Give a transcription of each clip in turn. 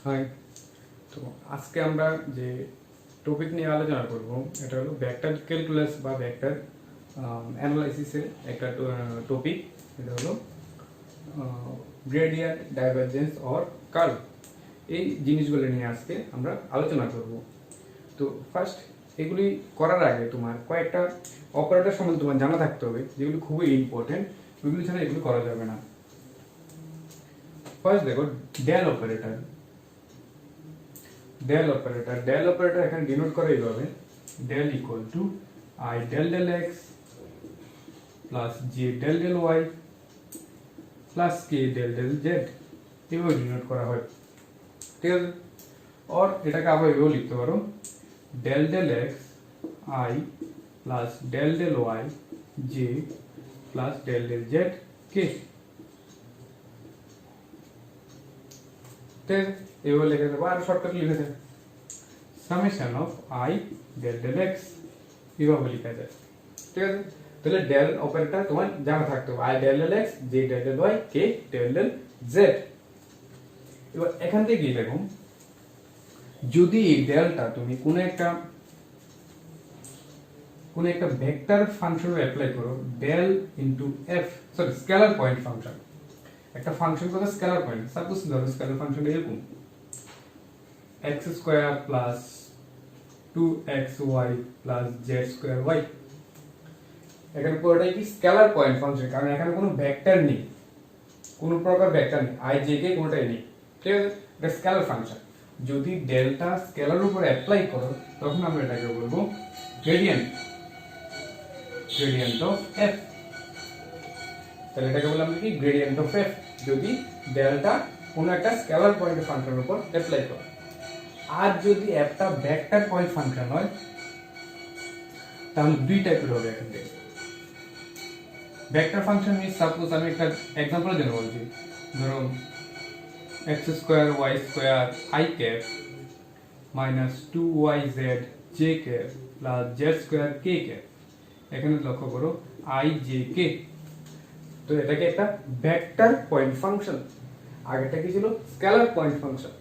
High. তো আজকে আমরা যে টপিক নিয়ে আলোচনা করব এটা হলো ভেক্টর ক্যালকুলাস বা ভেক্টর অ্যানালাইসিসের একটা টপিক। এটা হলো গ্রেডিয়েন্ট, ডাইভারজেন্স অর কার্ভ। এই জিনিসগুলো নিয়ে আজকে আমরা আলোচনা করব। তো ফার্স্ট এগুলি করার আগে তোমার কয়েকটা অপারেটর সম্বন্ধে তোমার জানা থাকতে হবে, যেগুলি খুবই ইম্পর্টেন্ট। ওইগুলি ছাড়া এগুলি করা যাবে না। ফার্স্ট দেখো ডেল অপারেটর। ডেল অপারেটর এখানে ডিনোট করে এইভাবে, del equal to I del del X plus J del del Y plus K del del Z, এভাবে ডিনোট করা হয়। ঠিক আছে, और এটাকে আবার এভাবে লিখতে পারো, del del x i plus del del y j plus del del z k. ঠিক আছে, এভাবে লিখে দেবো। আর শর্টকাট লিখে দেবো summation of i del del x, এভাবে লিখা যায়। ঠিক আছে, তাহলে ডেল অপারেটর তোমার জানা থাকতে হবে, i del del x, j del del y, k del del z. এবার এখান থেকে দেখো, যদি এই ডেলটা তুমি কোনো একটা ভেক্টর ফাংশনে অ্যাপ্লাই করো, del into f, sorry scalar point function, একটা ফাংশন করে স্কেলার পয়েন্ট, সাপোজ ধরো স্কেলার ফাংশন এরকম x square plus 2xy plus z square y। এখানে পুরোটাই কি স্কেলার পয়েন্ট ফাংশন, কারণ এখানে কোনো ভেক্টর নেই, কোনো প্রকার ভেক্টর নেই, i j k কোনোটাই নেই। ঠিক আছে, এটা স্কেলার ফাংশন। যদি ডেল্টা স্কেলার উপর অ্যাপ্লাই করো তখন আমরা এটাকে বলবো গ্রেডিয়েন্ট অফ f। তাহলে এটাকে বললাম কি গ্রেডিয়েন্ট অফ f, যদি ডেল্টা কোনো একটা স্কেলার পয়েন্ট ফাংশনের উপর অ্যাপ্লাই করো। আর যদি একটা ভেক্টর পয়েন্ট ফাংশন হয় তাহলে দুই টাইপের হবে। এখান থেকে ভেক্টর ফাংশন মিন্স, সাপোজ আমি একটা एग्जांपल দেব, বলছি ধরো x square y square i cap minus 2yz j cap plus z square k cap. এখানে লক্ষ্য করো i j k, তো এটাকে একটা ভেক্টর পয়েন্ট ফাংশন, আগেরটা কি ছিল স্কেলার পয়েন্ট ফাংশন।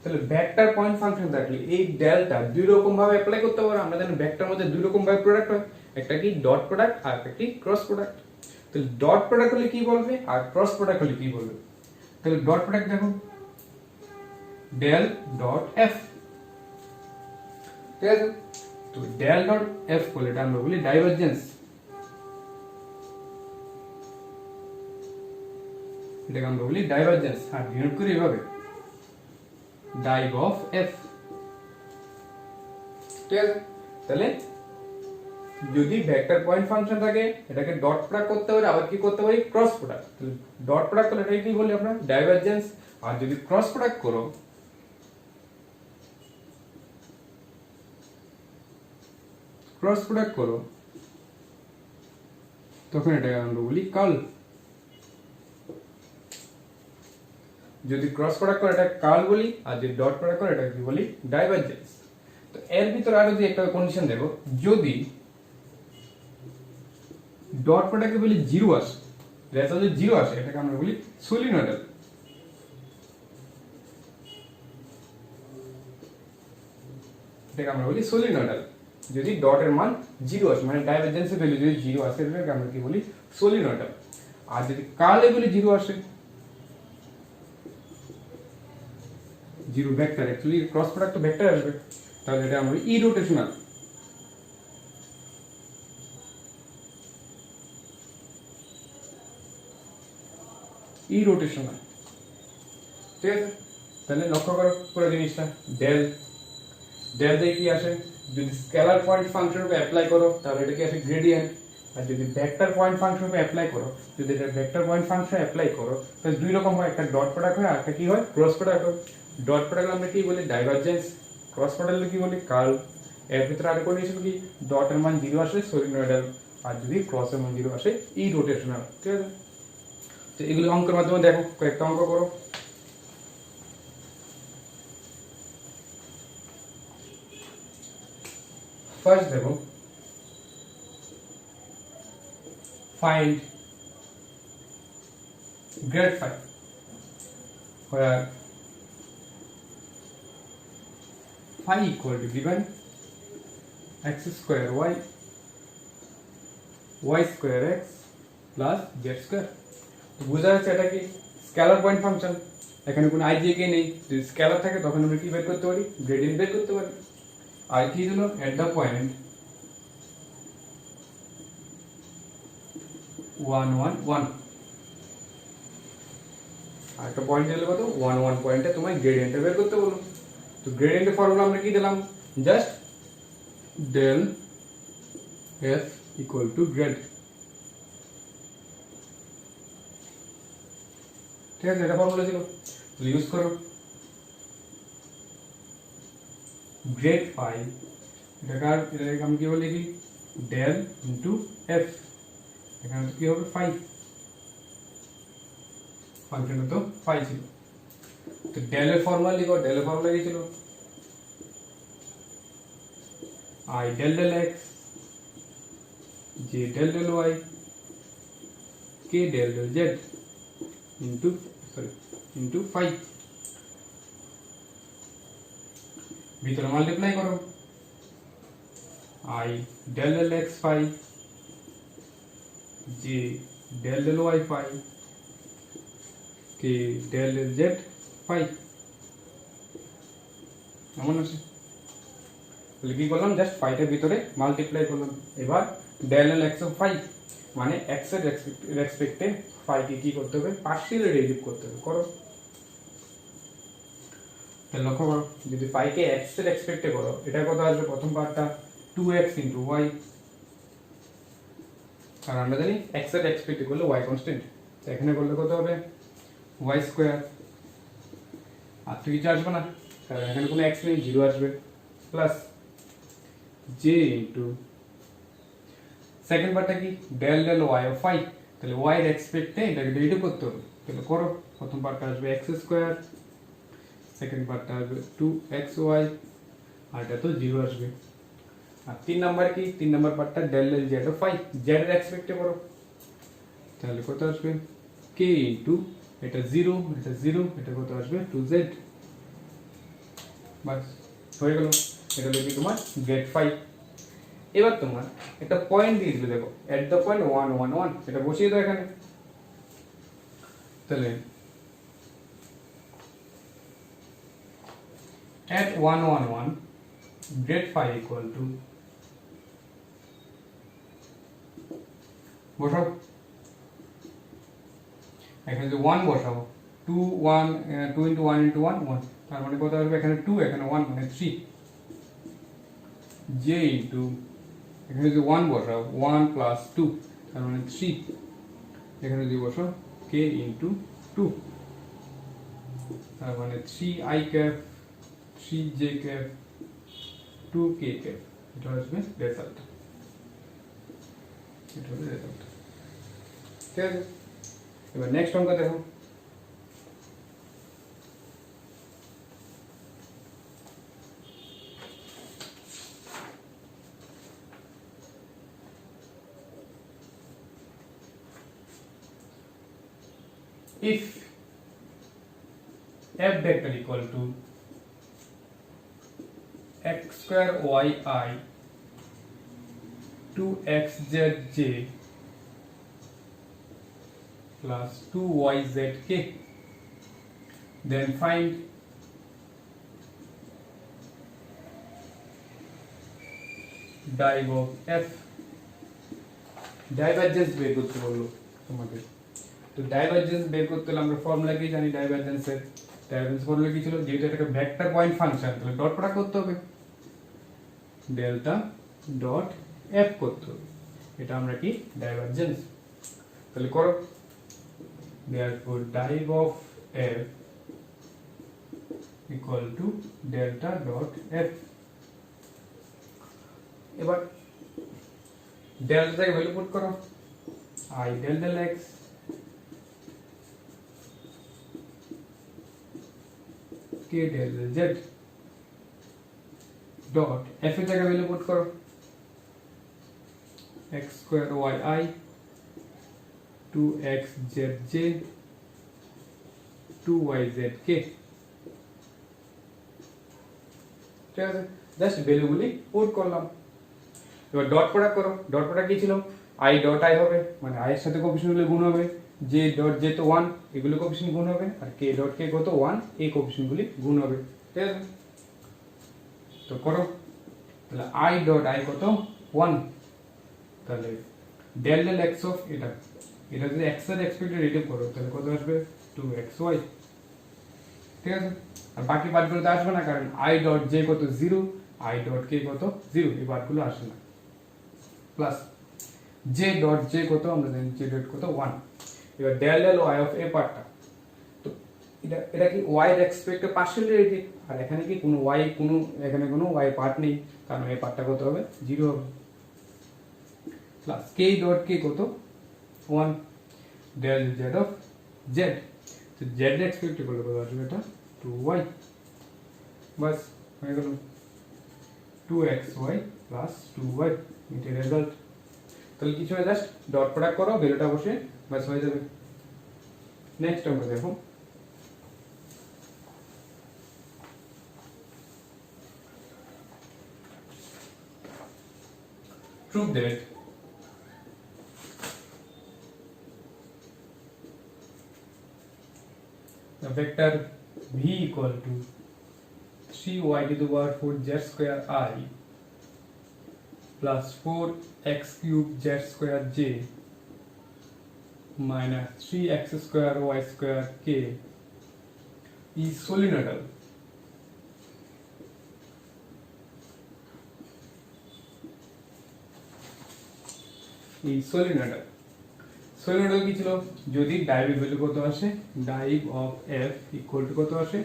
তাহলে ভেক্টর পয়েন্ট ফাংশন থাকলে এই ডেলটা দুই রকম ভাবে অ্যাপ্লাই করতে পারো। আমরা জানি ভেক্টর মধ্যে দুই রকম ভাবে প্রোডাক্ট হয়, একটা কি ডট প্রোডাক্ট আর একটা কি ক্রস প্রোডাক্ট। তাহলে ডট প্রোডাক্ট হলে কি বলবে আর ক্রস প্রোডাক্ট হলে কি বলবে? তাহলে ডট প্রোডাক্ট দেখো ডেল ডট এফ। ঠিক আছে, তো ডেল ডট এফ বলে এটা আমরা বলি ডাইভারজেন্স। এটাকে আমরা বলি ডাইভারজেন্স, আর ডিনোট করি এভাবে ডাইভ অফ এফ। ঠিক আছে, তাহলে যদি ভেক্টর পয়েন্ট ফাংশন থাকে এটাকে ডট প্রোডাক্ট করতে পারি, আবার কি করতে পারি ক্রস প্রোডাক্ট। তাহলে ডট প্রোডাক্ট করলে এটাকে কি বলি আমরা ডাইভারজেন্স। আর যদি ক্রস প্রোডাক্ট করো তখন এটাকে আমরা বলি কার্ল। যদি ক্রস প্রোডাক্ট করে এটা কার্ল বলি, আর যদি ডট প্রোডাক্ট করে এটা কি বলি ডাইভারজেন্স। তো এর ভিতরে আরো যদি একটা কন্ডিশন দেবো, যদি ডট প্রোডাক্টে বলি জিরো আসে, রেজাল্ট যদি জিরো আসে এটাকে আমরা বলি সলিনয়েডাল। এটাকে আমরা বলি সলিনয়েডাল। যদি ডটের মান জিরো আসে, মানে ডাইভারজেন্সের ভ্যালু যদি জিরো আসে এটাকে আমরা কি বলি সলিনয়েডাল। আর যদি কার্লে বলি জিরো আসে, zero vector, actually cross product তো ভেক্টর আসবে, তাহলে এটা আমরা ই রোটেশনাল। ই রোটেশনাল। ঠিক আছে, তাহলে লক্ষ্য করো পুরো জিনিসটা, ডেল দিয়ে কি আসে, যদি স্কেলার পয়েন্ট ফাংশন উপর অ্যাপ্লাই করো তাহলে এটা কি আসে গ্রেডিয়েন্ট। আর যদি ভেক্টর পয়েন্ট ফাংশন উপর অ্যাপ্লাই করো, যদি এটা ভেক্টর পয়েন্ট ফাংশন অ্যাপ্লাই করো তাহলে দুই রকম হয়, একটা ডট প্রোডাক্ট হয় আর একটা কি হয় ক্রস প্রোডাক্ট হয়। ডট প্রোডাক্ট আমরা কি বলি ডাইভারজেন্স, ক্রস প্রোডাক্ট কি বলি কার্ল। এর ভিতরে আরেকটা কন্ডিশন কি, ডটের মান জিরো আসলে সলিনয়েডাল, আর যদি ক্রসের মান জিরো আসে ই রোটেশনাল। ঠিক আছে, তো এগুলো অঙ্কের মাধ্যমে দেখো, কয়েকটা অঙ্ক করো। ফার্স্ট দেখো, find grade 5 where phi equal to given x square y square x plus z square। তো বোঝা যাচ্ছে এটা কি স্কেলার পয়েন্ট ফাংশন, এখানে কোনো i j k নেই, যদি স্কেলার থাকে তখন আমরা কি বের করতে পারি, গ্রেডিয়েন্ট বের করতে পারি। আর কি হলো এট দ্য পয়েন্ট 1 1 1, আর একটা পয়েন্ট হলো কত 1 1 পয়েন্টে তোমার গ্রেডিয়েন্টটা বের করতে বলো। তো গ্রেডিয়েন্টের ফর্মুলা আমরা কি দিলাম, just del f equal to grade, ঠিক আছে, এটা ফর্মুলা ছিল, ইউজ করো গ্রেড ফাই, এটাকে আমি কি বলে লিখি del ইনটু f, এখানে কি হবে ফাই, ফাংশনটা তো ফাই ছিল। তো del এর ফর্মুলা লিখো, del এর ফর্মুলা কি ছিল I del x j del y k del z into 5, ভিতরে মাল্টিপ্লাই করো I del x 5 j del y 5 k del z 5, এমন আছে। কি করলাম, জাস্ট 5 এর ভিতরে মাল্টিপ্লাই করলাম। এবার del x of 5 মানে x এর রেসপেক্টে 5 কে কি করতে হবে, পার্শিয়ালি ডেরিভেটিভ করতে হবে। করো, তাহলে লক্ষ্য করো, যদি 5 কে x এর রেসপেক্টে করো, এটা কত আসবে, প্রথম পার্টটা 2x into y, আর আমরা জানি x এর রেসপেক্টে করলে y কনস্ট্যান্ট, তো এখানে করলে কত হবে y স্কয়ার, আর তো কিছু আসবে না কারণ এখানে কোনো x নেই, 0 আসবে, প্লাস j into সেকেন্ড পার্টটা কি del y of 5, তাহলে y এর রেসপেক্টে এটাকে ডেরিভেটিভ করতে হবে। তাহলে করো, প্রথম পার্টটা আসবে x স্কয়ার, সেকেন্ড পার্টটা আসবে 2xy, আর এটা তো 0 আসবে। আর তিন নাম্বার কি, তিন নাম্বার পার্টটা del z of 5, z এর রেসপেক্টে করো, তাহলে কত আসবে k into এটা 0 এটা 0, এটা কত আসবে 2z, বাস হয়ে গেল। এটা হলো কি তোমার গ্রেড 5। এবার তোমার একটা পয়েন্ট দিয়ে দিবে, দেখো এট দ্য পয়েন্ট 1 1 1, এটা বসিয়ে দাও এখানে, তাহলে at 1 1 1 grade 5 equal to, বসাও এখানে যে 1 বসাও, 2 1 2 into 1 into 1 1, তার মানে কত আসবে, এখানে 2 এখানে 1 মানে 3, j into এখানে যে 1 বসাও 1 plus 2 তার মানে 3, এখানে যদি বসাও k into 2 তার মানে 3i cap 3j cap 2k cap, এটা আসবে রেজাল্ট, এটা হলো রেজাল্ট, ঠিক আছে। এবার নেক্সট অঙ্ক দেখো, if f vector equal to x square y I 2xzj plus 2yzk, then find div of f, divergence বের করতে বললো তোমাদের। তো ডাইভারজেন্স বের করতে হলে আমরা ফর্মুলা কি জানি, ডাইভারজেন্সের ফর্মুলা কি ছিল, যেহেতু এটা ভেক্টর পয়েন্ট ফাংশন তাহলে ডট প্রোডাক্ট করতে হবে, ডেল্টা ডট এফ করতে হবে, এটা আমরা কি ডাইভারজেন্স। তাহলে করো, therefore div of f equal to delta dot f, এবার ডেল্টা থেকে ভ্যালু পুট করো, I del x k del z dot f এর জায়গায় ভ্যালু পুট করো x square y I 2xzj 2yzk, ঠিক আছে, জাস্ট ভ্যালুগুলি পুট করলাম। এবার ডট প্রোডাক্ট করো। ডট প্রোডাক্ট কি ছিল, আই ডট আই হবে, মানে আই এর সাথে কোএফিসিয়েন্টগুলো গুণ হবে, জে ডট জে তো 1 এগুলো কোএফিসিয়েন্ট গুণ হবে, আর কে ডট কে কত 1 এই কোএফিসিয়েন্টগুলি গুণ হবে। ঠিক আছে, তো করো। তাহলে আই ডট আই কত 1, তাহলে ডেল ডেল এক্স অফ এটা যদি এক্স এর এক্সপেক্টেড ডেরিভেটিভ করো তাহলে কত আসবে 2xy। ঠিক আছে, আর বাকি পার্টগুলো তো আসবে না, কারণ আই ডট জে কত 0, আই ডট কে কত 0, এই পার্টগুলো আসে না। প্লাস জে ডট জে কত, আমরা জানি জে ডট কত 1। এবার ডেল ডেল ওয়াই অফ এ পার্টটা, তো এটা কি ওয়াই এর এক্সপেক্টেড পার্শিয়াল ডেরিভেটিভ, আর এখানে কি কোনো ওয়াই এখানে কোনো ওয়াই পার্ট নেই, কারণ এই পার্টটা কত হবে 0 হবে। প্লাস কে ডট কে কত 1, ডেল জেড অফ জেড, তো জেড এক্সপেক্ট করলে কত আসবে এটা 2y, বাস হয়ে গেল 2xy প্লাস 2y, এটা রেজাল্ট। তাহলে কিছু না, জাস্ট ডট প্রোডাক্ট করো, ভ্যালুটা বসে বাস হয়ে যাবে। নেক্সট আমরা দেখো prove that the vector v equal to 3y to the power 4 z square I plus 4x cube z square j minus 3x square y square k is solenoidal. solenoidal কি ছিল, যদি ডাইভ ভ্যালু কত আসে, dive of f equal to কত আসে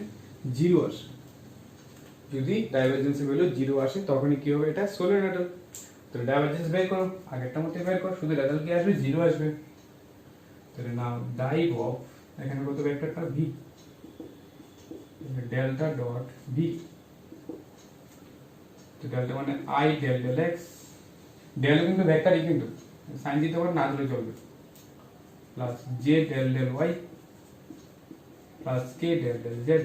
0 আসে, যদি divergence value 0 আসে তখনই কি হবে, এটা solenoidal। তো ডাইভারজেন্স বের করো, আগেরটার মতো বের করো, শুধু রেজাল্ট কি আসবে 0 আসবে। তাহলে নাও ডাইভ অফ, এখানে কত ভেক্টরটা v, ডেল্টা ডট v, তো ডেল্টা মানে i del del x, del কিন্তু ভেক্টরই, কিন্তু সাইন দিতে পারো না দিলে চলবে, plus J del del Y plus কে del del z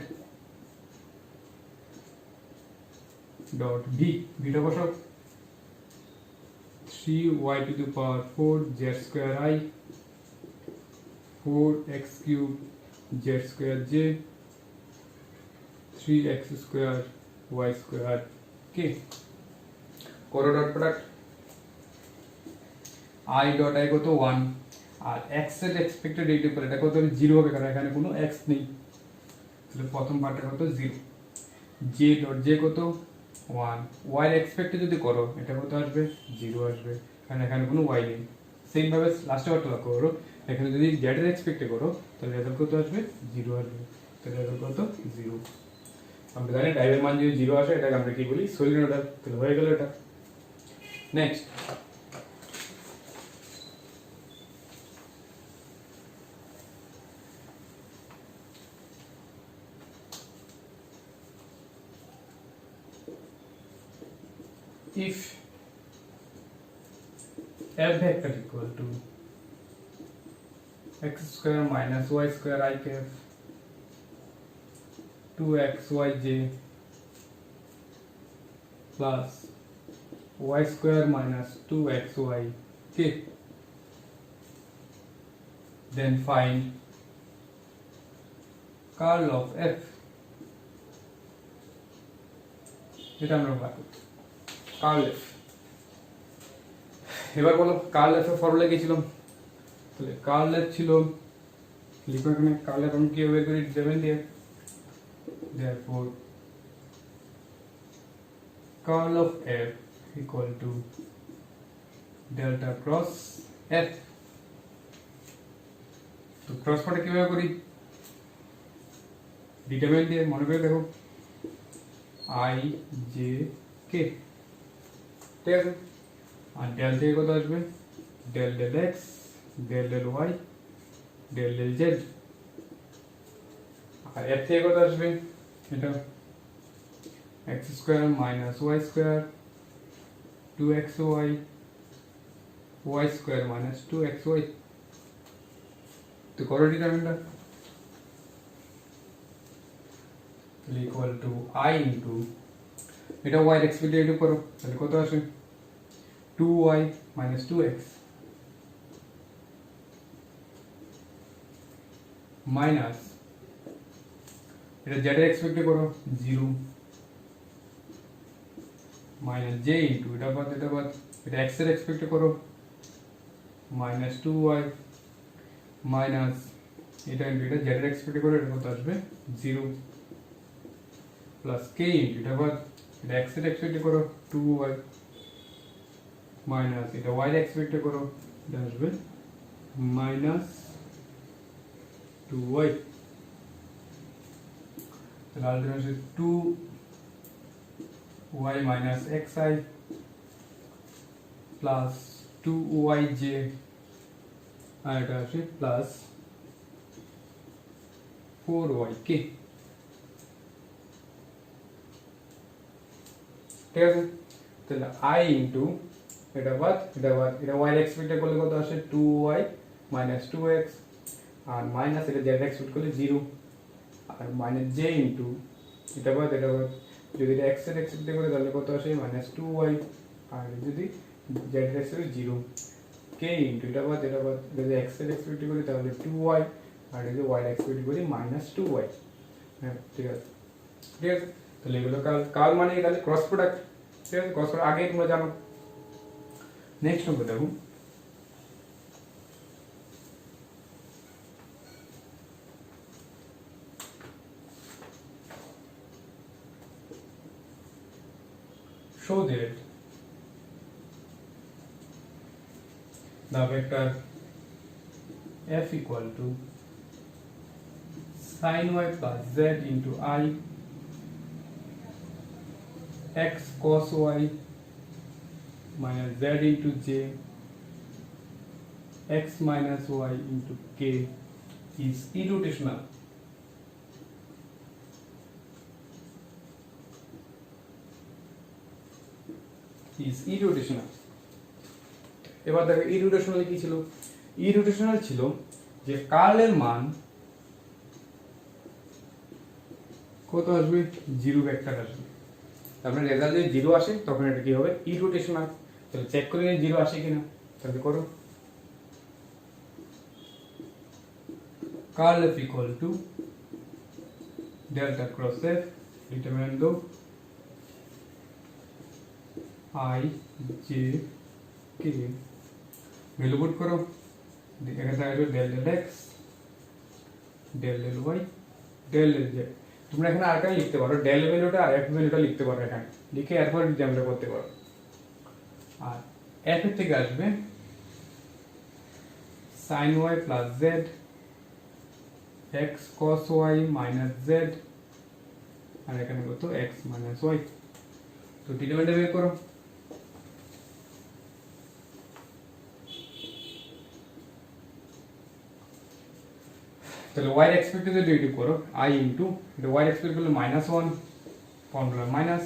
dot v, ভিটা বসাও 3y to the power 4 z square I 4x cube z square j 3x square y square k। করো dot product, i dot i কত 1, আর x এর expected derivative করে এটা কত হবে 0 হবে, কারণ এখানে কোনো x নেই, তাহলে প্রথম পার্টটা কত 0, j ডট j কত 1, y এর এক্সপেক্টেড যদি করো এটা কত আসবে 0 আসবে, কারণ এখানে কোনো y নেই। সেম ভাবে লাস্টে পার্টটা লক্ষ্য করো, এখানে যদি z এর এক্সপেক্টেড করো তাহলে রেজাল্ট কত আসবে 0 আসবে, তাহলে রেজাল্ট কত 0। আমরা জানি ডাইভের মান যদি 0 আসে এটাকে আমরা কি বলি সলিনয়েডাল, তাহলে হয়ে গেল এটা। Next if f vector equal to x square minus y square I cap 2xyj plus y square minus 2xyk, then find curl of f। এটা আমরা পাবো কার্ল এফ। এবার বলো কার্ল এফ এর ফর্মুলা কি ছিল, তাহলে কার্ল এফ ছিল, লিখো এখানে কার্ল এফ আমি কি বের করি দেবেন দিয়ে, therefore curl of f equal to delta cross f। তো ক্রস প্রোডাক্ট কিভাবে করি, ডিটারমিনেন্ট দিয়ে মনে করে দেখো i j k, ঠিক আছে, আর ডেল থেকে কত আসবে del del x del del y del del z, আর এর থেকে কত আসবে এটা x square minus y square 2xy y square minus 2xy। তো করো ডিটারমিনেন্টটা, ইকুয়াল টু i ইন্টু এটা y এর এক্সপেক্ট ডেরিভেটিভ করো, তাহলে কত আসে 2y minus 2x মাইনাস এটা z এর এক্সপেক্ট করো 0 মাইনাস j ইনটু এটা বাদ এটা x এর এক্সপেক্ট করো মাইনাস 2y মাইনাস এটা ইনটু এটা z এর এক্সপেক্ট করো, এটা কত আসবে 0 প্লাস k ইনটু এটা বাদ এটা x এর এক্সপেক্ট করো 2y মাইনাস এটা y এর এক্সপেক্ট করো, এটা আসবে মাইনাস 2y, তাহলে আলটিমেট আসবে 2y minus xi plus 2yj আর এটা আসবে প্লাস 4yk। ঠিক আছে, তাহলে i ইনটু এটা বাদ এটা y এর এক্সপেক্ট করলে কত আসে 2y মাইনাস 2x আর মাইনাস এটা z এক্সপেক্ট করলে 0 আর মাইনাস j ইনটু এটা বাদ যদি এটা x এর এক্সপেক্ট করে তাহলে কত আসে মাইনাস 2y আর যদি z এর এক্সপেক্ট 0 k ইনটু এটা বাদ যদি x এর এক্সপেক্ট করি তাহলে 2y আর যদি y এর এক্সপেক্ট করি মাইনাস 2y। হ্যাঁ ঠিক আছে, তাহলে এগুলো কাল মানে তাহলে ক্রস প্রোডাক্ট। ঠিক আছে, ক্রস প্রোডাক্ট আগে তোমরা জানো। নেক্সট অঙ্ক দেখো, show that the vector f equal to sin y plus z into I x cos y minus z into j x minus y into k is irrotational. এবার দেখো ইরোটেশনাল কি ছিল, ইরোটেশনাল ছিল যে কার্লের মান কত আসবে 0 ভেক্টর আসবে, তারপরে রেজাল্ট যদি 0 আসে তখন এটা কি হবে ইরোটেশনাল। তাহলে চেক করে নিয়ে 0 আসে কিনা, তাহলে করো curl f equal to delta cross f determinant of I j k value put করো, এখানে থাকবে del del x del del y del del z। তোমরা এখানে আর কাই লিখতে পারো, del ভ্যালুটা আর f ভ্যালুটা লিখতে পারো এখানে লিখে এরপর জ্যামটা করতে পারো। আর f এর থেকে আসবে sin y plus z x cos y minus z আর এখানে কত x minus y। তো ডিটারমিনেন্ট বের করো, তাহলে y এর এক্সপেক্টেড ডেরিভেটিভ করো i ইনটু এটা y এর এক্সপেক্ট করলে -1 ফর্মুলা মাইনাস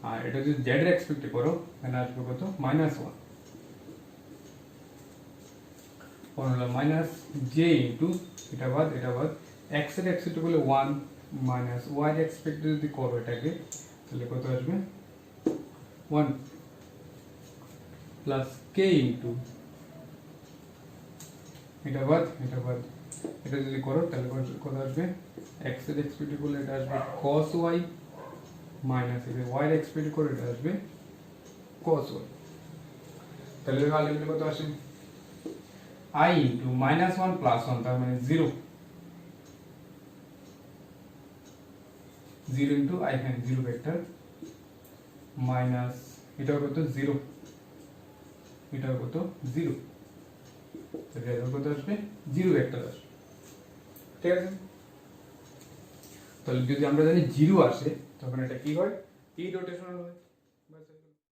আর এটা যদি z এর এক্সপেক্ট করো তাহলে আসবে কত -1 ফর্মুলা মাইনাস j ইনটু এটা বাদ x এর এক্সপেক্ট করলে 1 মাইনাস y এর এক্সপেক্ট যদি করো এটাকে তাহলে কত আসবে 1 প্লাস k ইনটু এটা বাদ এটা যদি করো তাহলে কত আসবে x এর এক্সপেক্ট করলে এটা আসবে cos y মাইনাস এটা y এর এক্সপেক্ট করে এটা আসবে cos y। তাহলে আলটিমেটলি কত আসে i ইনটু -1 প্লাস 1 তার মানে 0 ইনটু i এখানে 0 ভেক্টর মাইনাস এটা কত 0 এটা কত 0 তাহলে এটা কত আসবে 0 ভেক্টর আসবে। ঠিক আছে, তাহলে যদি আমরা জানি 0 আসে তখন এটা কি হয় ইরোটেশনাল হয়।